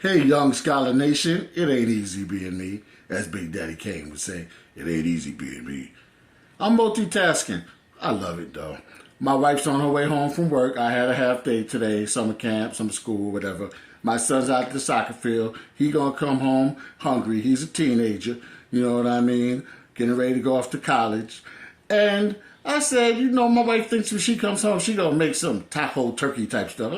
Hey, young scholar nation, it ain't easy being me. As Big Daddy Kane would say, it ain't easy being me. I'm multitasking. I love it though. My wife's on her way home from work. I had a half day today, summer camp, summer school, whatever. My son's out at the soccer field. He gonna come home hungry. He's a teenager, you know what I mean? Getting ready to go off to college. And I said, my wife thinks when she comes home, she gonna make some taco turkey type stuff.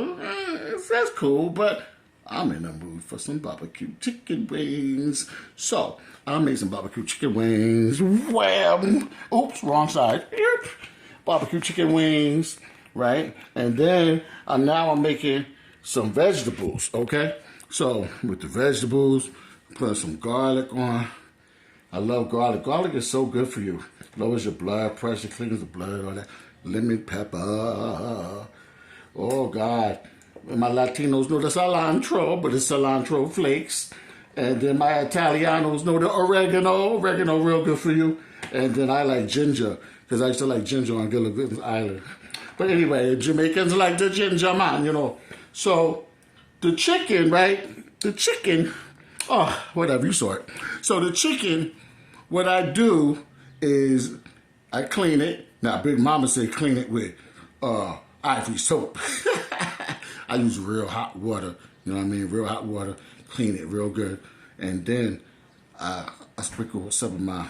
That's cool, but I'm in the mood for some barbecue chicken wings. So, I made some barbecue chicken wings. Wham! Oops, wrong side. Yep. Barbecue chicken wings, right? And then, now I'm making some vegetables, okay? So, with the vegetables, put some garlic on. I love garlic. Garlic is so good for you. Lowers your blood pressure, cleans the blood, all that. Lemon pepper. Oh, God. And my Latinos know the cilantro, but it's cilantro flakes. And then my Italianos know the oregano. Oregano real good for you. And then I like ginger, because I used to like ginger on Gilligan's Island. But anyway, Jamaicans like the ginger, man, So the chicken, right? The chicken, whatever, you saw it. So the chicken, what I do is I clean it. Now, Big Mama said clean it with ivory soap. I use real hot water, you know what I mean? Real hot water, clean it real good. And then I sprinkle some of my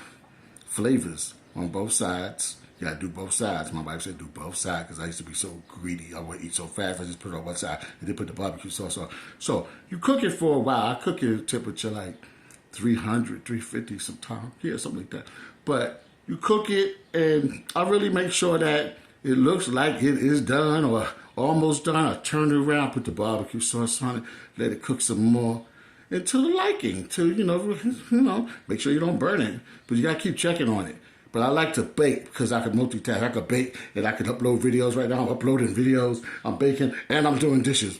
flavors on both sides. You gotta do both sides. My wife said do both sides because I used to be so greedy. I would eat so fast. I just put it on one side and then put the barbecue sauce on. So you cook it for a while. I cook it at temperature like 300, 350 sometimes. Yeah, something like that. But you cook it and I really make sure that it looks like it is done or almost done. I turn it around, put the barbecue sauce on it, let it cook some more until the liking, make sure you don't burn it. But you gotta keep checking on it. But I like to bake because I can multitask. I could bake and I could upload videos right now. I'm uploading videos, I'm baking, and I'm doing dishes.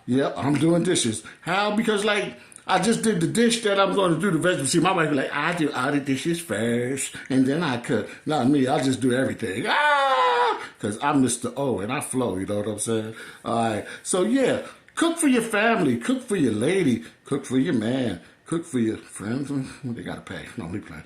Yep, I'm doing dishes. How? Because I just did the dish that I'm going to do the vegetables. See, my wife be like, I do all the dishes first, and then I cook. Not me, I just do everything. Because I'm Mr. O, and I flow, you know what I'm saying? All right, so yeah, cook for your family, cook for your lady, cook for your man, cook for your friends. They got to pay. No, me playing.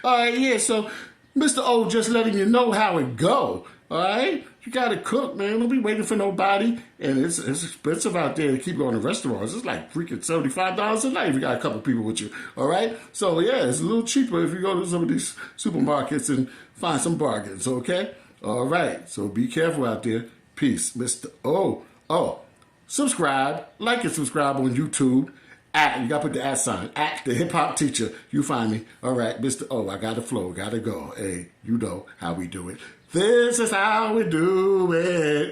All right, yeah, so Mr. O just letting you know how it go, all right? You got to cook, man. Don't be waiting for nobody. And it's expensive out there to keep going to restaurants. It's like freaking $75 a night if you got a couple people with you, all right? So, yeah, it's a little cheaper if you go to some of these supermarkets and find some bargains, okay? All right, so be careful out there. Peace, Mr. O. Oh, subscribe, like and subscribe on YouTube. You got to put the @ sign. The hip hop teacher. You find me. All right, Mr. O, I got to flow. Got to go. Hey, you know how we do it. This is how we do it.